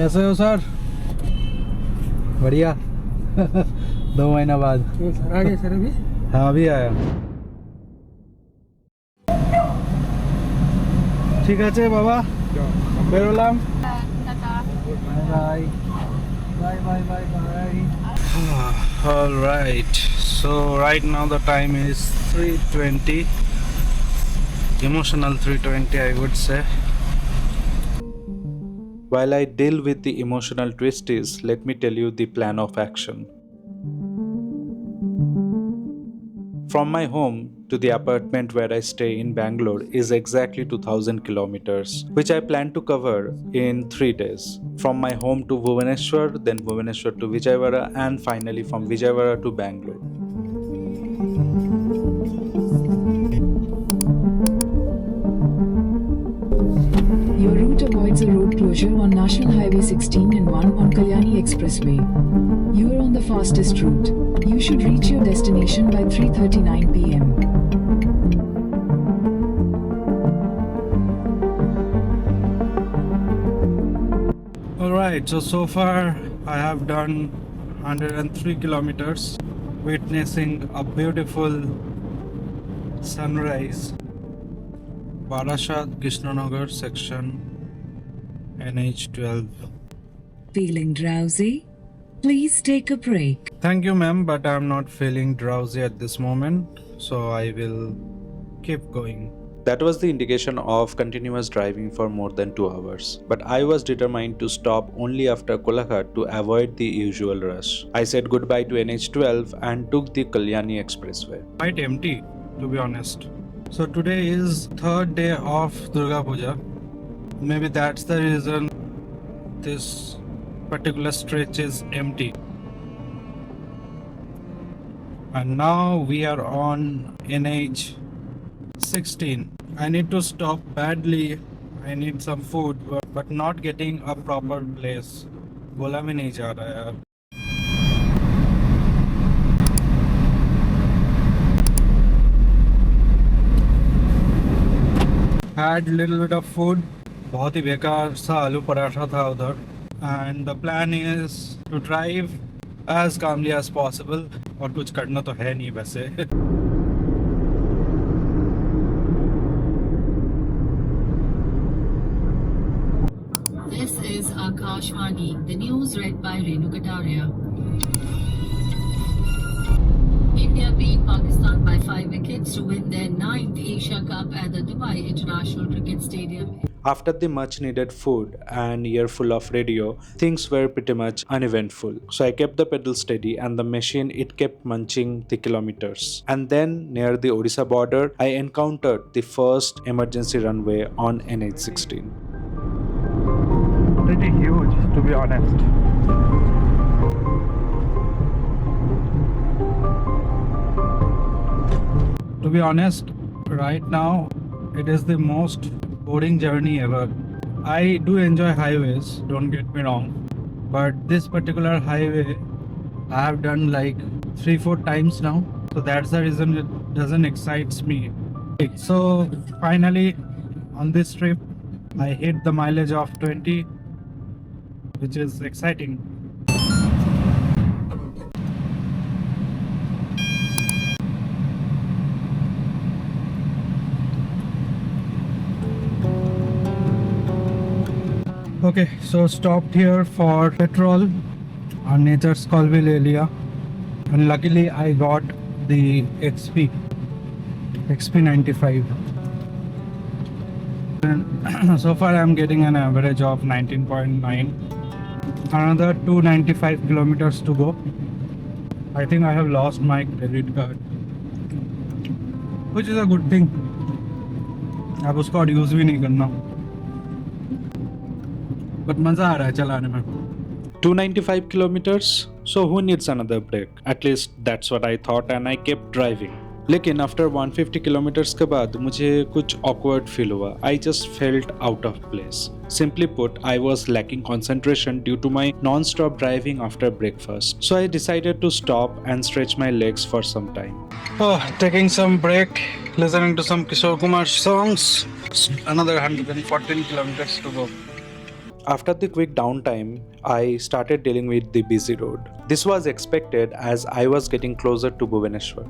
कैसे हो सर? बढ़िया। 2 महीना बाद सर आ गए सर अभी? हाँ अभी आया। ঠিক আছে বাবা, বেরোলাম। Bye bye bye bye bye. All right, so right now the time is 3:20, emotional 3:20 I would say. While I deal with the emotional twisties, let me tell you the plan of action. From my home to the apartment where I stay in Bangalore is exactly 2000 kilometers, which I plan to cover in 3 days. From my home to Bhubaneswar, then Bhubaneswar to Vijayawada, and finally from Vijayawada to Bangalore. Your route avoids a road closure on National Highway 16 and 1 on Kalyani Expressway. You are on the fastest route. You should reach your destination by 3:39 p.m. Alright, so far I have done 103 kilometers, witnessing a beautiful sunrise. Barashat Krishnanagar section, NH12. Feeling drowsy? Please take a break. Thank you ma'am, but I'm not feeling drowsy at this moment, so I will keep going. That was the indication of continuous driving for more than 2 hours. But I was determined to stop only after Kolakhat to avoid the usual rush. I said goodbye to NH12 and took the Kalyani Expressway. Quite empty, to be honest. So today is 3rd day of Durga Puja. Maybe that's the reason this particular stretch is empty. And now we are on NH16. I need to stop badly. I need some food, but not getting a proper place. बोला भी नहीं जा रहा यार. Had little bit of food. बहुत ही बेकार सा आलू पराठा था उधर. And the plan is to drive as calmly as possible. और कुछ करना तो है नहीं वैसे. This is Akashvani, the news read by Renu Kataria. India beat Pakistan by 5 wickets to win their 9th Asia Cup at the Dubai International Cricket Stadium. After the much needed food and earful of radio, things were pretty much uneventful. So I kept the pedal steady and the machine it kept munching the kilometers. And then near the Odisha border, I encountered the first emergency runway on NH16. Pretty huge, to be honest. To be honest, right now it is the most boring journey ever. I do enjoy highways, don't get me wrong, but this particular highway I have done like 3-4 times now, so that's the reason it doesn't excite me. So finally on this trip I hit the mileage of 20, which is exciting. Okay, so stopped here for petrol. Our nature's call भी ले लिया. And luckily I got the XP95. And so far I'm getting an average of 19.9. Another 295 kilometers to go. I think I have lost my credit card, which is a good thing. अब उसको use भी नहीं करना. But मजा आ रहा है चलाने में. 295 kilometers, so who needs another break? At least that's what I thought and I kept driving. लेकिन after 150 kilometers के बाद मुझे कुछ awkward feel हुआ. I just felt out of place. Simply put, I was lacking concentration due to my non-stop driving after breakfast. So I decided to stop and stretch my legs for some time. Oh, taking some break, listening to some Kishore Kumar songs. Another 114 kilometers to go. After the quick downtime, I started dealing with the busy road. This was expected as I was getting closer to Bhubaneswar.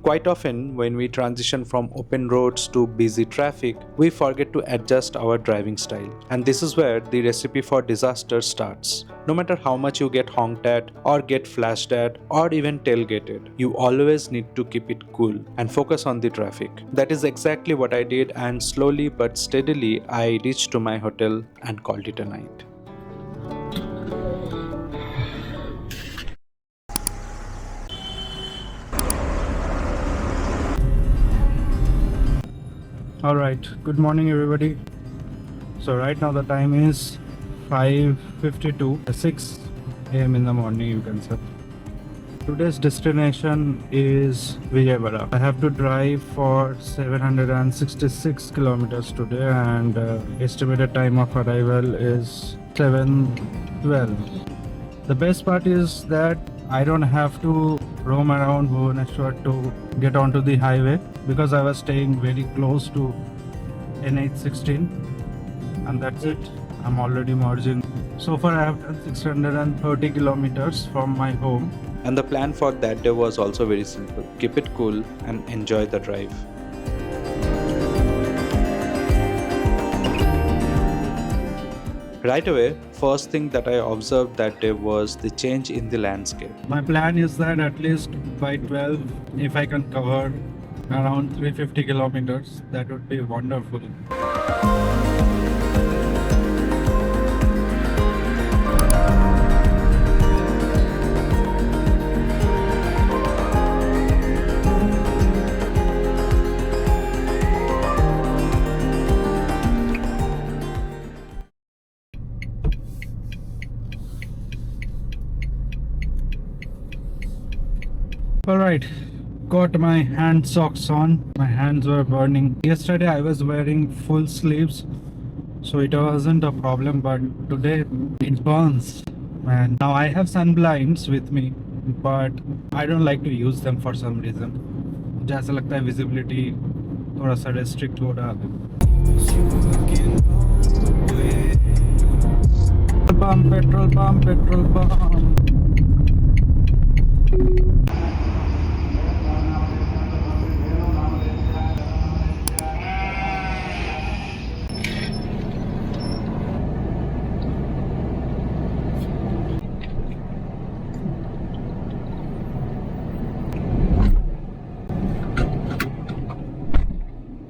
Quite often, when we transition from open roads to busy traffic, we forget to adjust our driving style. And this is where the recipe for disaster starts. No matter how much you get honked at, or get flashed at, or even tailgated, you always need to keep it cool and focus on the traffic. That is exactly what I did, and slowly but steadily, I reached to my hotel and called it a night. Alright, good morning everybody. So right now the time is 5:52, 6 a.m. in the morning, you can say. Today's destination is Vijayawada. I have to drive for 766 kilometers today, and estimated time of arrival is 7:12. The best part is that I don't have to roam around Bhubaneswar to get onto the highway, because I was staying very close to NH16, and that's it. I'm already merging. So far I have done 630 kilometers from my home. And the plan for that day was also very simple. Keep it cool and enjoy the drive. Right away, first thing that I observed that day was the change in the landscape. My plan is that at least by 12, if I can cover around 350 kilometers, that would be wonderful. Alright, got my hand socks on. My hands were burning. Yesterday I was wearing full sleeves, so it wasn't a problem, but today it burns. And now I have sun blinds with me, but I don't like to use them for some reason. मुझे ऐसा लगता है visibility थोड़ा सा restrict हो रहा है. Petrol pump.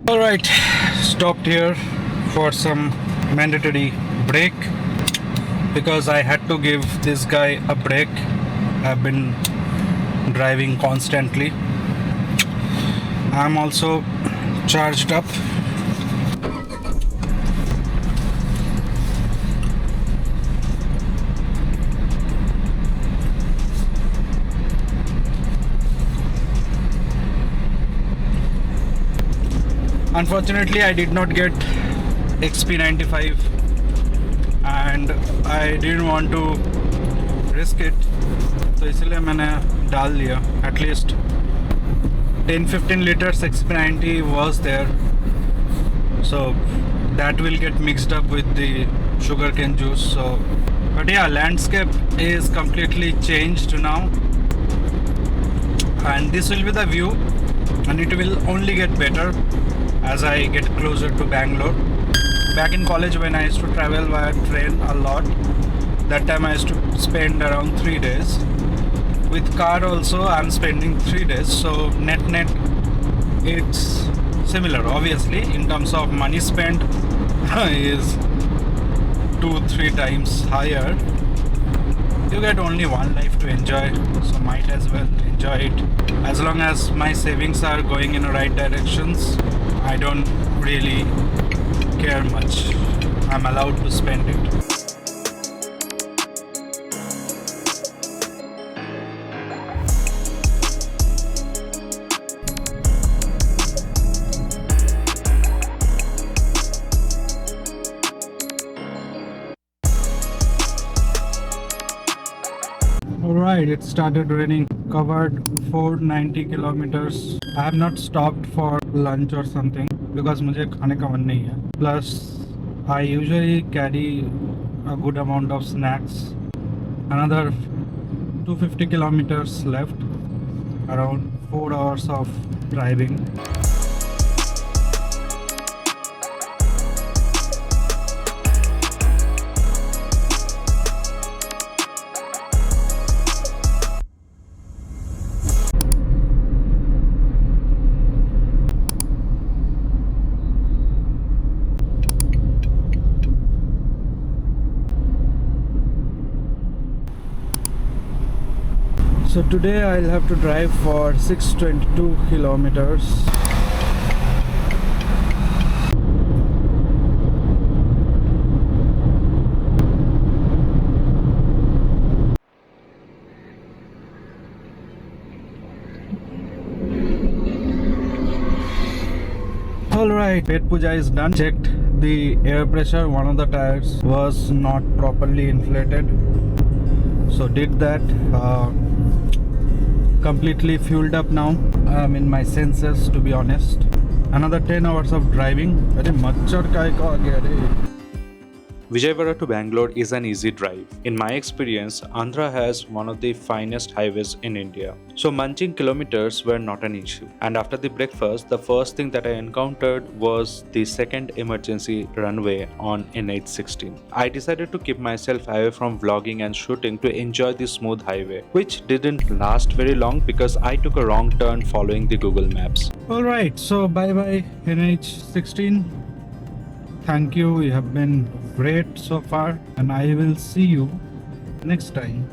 Alright, stopped here for some mandatory break because I had to give this guy a break. I've been driving constantly. I'm also charged up. Unfortunately, I did not get XP95 and I didn't want to risk it, तो इसलिए मैंने डाल दिया. At least 10-15 liters XP90 was there, so that will get mixed up with the sugarcane juice. So, but yeah, landscape is completely changed now, and this will be the view, and it will only get better as I get closer to Bangalore. Back in college, when I used to travel via train a lot, that time I used to spend around 3 days. With car also, I'm spending 3 days. So net it's similar. Obviously, in terms of money spent, is 2-3 times higher. You get only one life to enjoy, so might as well enjoy it. As long as my savings are going in the right directions, I don't really care much. I'm allowed to spend it. Alright, it started raining. Covered 490 kilometers I have not stopped for lunch or something because मुझे खाने का मन नहीं है. Plus, I usually carry a good amount of snacks. Another 250 kilometers left. Around 4 hours of driving. So today I'll have to drive for 622 kilometers. Alright, pet puja is done. Checked the air pressure. One of the tires was not properly inflated. So did that. Completely fueled up now. I'm in my senses, to be honest. Another 10 hours of driving. अरे मच्छर काय का आ गया रे. Vijayawada to Bangalore is an easy drive. In my experience, Andhra has one of the finest highways in India. So munching kilometers were not an issue. And after the breakfast, the first thing that I encountered was the second emergency runway on NH16. I decided to keep myself away from vlogging and shooting to enjoy the smooth highway, which didn't last very long because I took a wrong turn following the Google Maps. Alright, so bye bye NH16. Thank you, you have been great so far, and I will see you next time.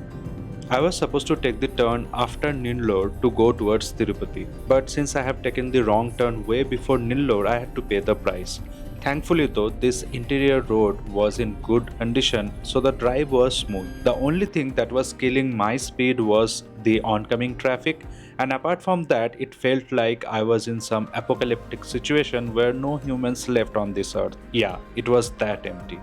I was supposed to take the turn after Nillore to go towards Tirupati, but since I have taken the wrong turn way before Nillore, I had to pay the price. Thankfully though, this interior road was in good condition, so the drive was smooth. The only thing that was killing my speed was the oncoming traffic, and apart from that, it felt like I was in some apocalyptic situation where no humans left on this earth. Yeah, it was that empty.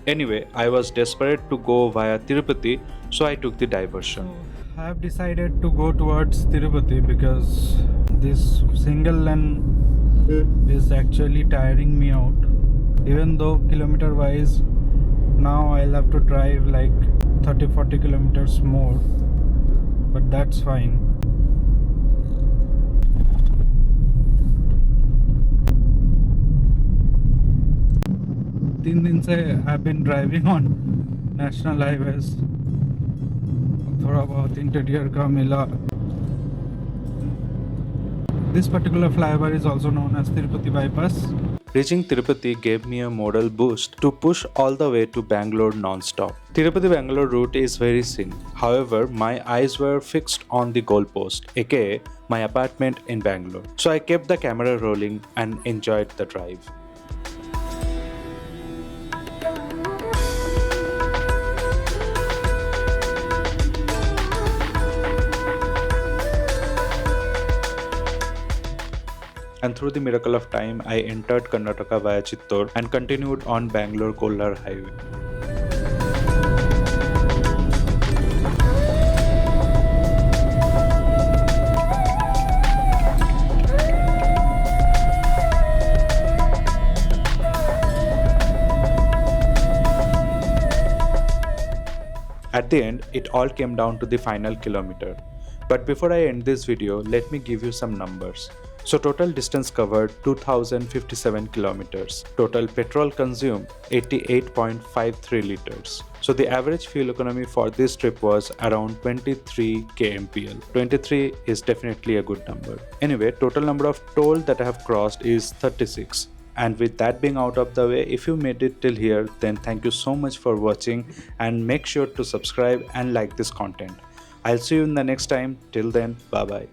Anyway, I was desperate to go via Tirupati, so I took the diversion. I have decided to go towards Tirupati because this single lane is actually tiring me out. Even though kilometer wise, now I'll have to drive like 30-40 kilometers more, but that's fine. तीन दिन से I've been driving on national highways. थोड़ा बहुत interior का मिला. This particular flyover is also known as Tirupati bypass. Reaching Tirupati gave me a modal boost to push all the way to Bangalore non-stop. Tirupati-Bangalore route is very scenic. However, my eyes were fixed on the goalpost, aka my apartment in Bangalore. So I kept the camera rolling and enjoyed the drive. And through the miracle of time, I entered Karnataka via Chittor and continued on Bangalore-Kolar highway. At the end, it all came down to the final kilometer. But before I end this video, let me give you some numbers. So total distance covered 2057 kilometers. Total petrol consumed 88.53 liters. So the average fuel economy for this trip was around 23 kmpl. 23 is definitely a good number. Anyway, total number of toll that I have crossed is 36. And with that being out of the way, if you made it till here, then thank you so much for watching, and make sure to subscribe and like this content. I'll see you in the next time. Till then, bye bye.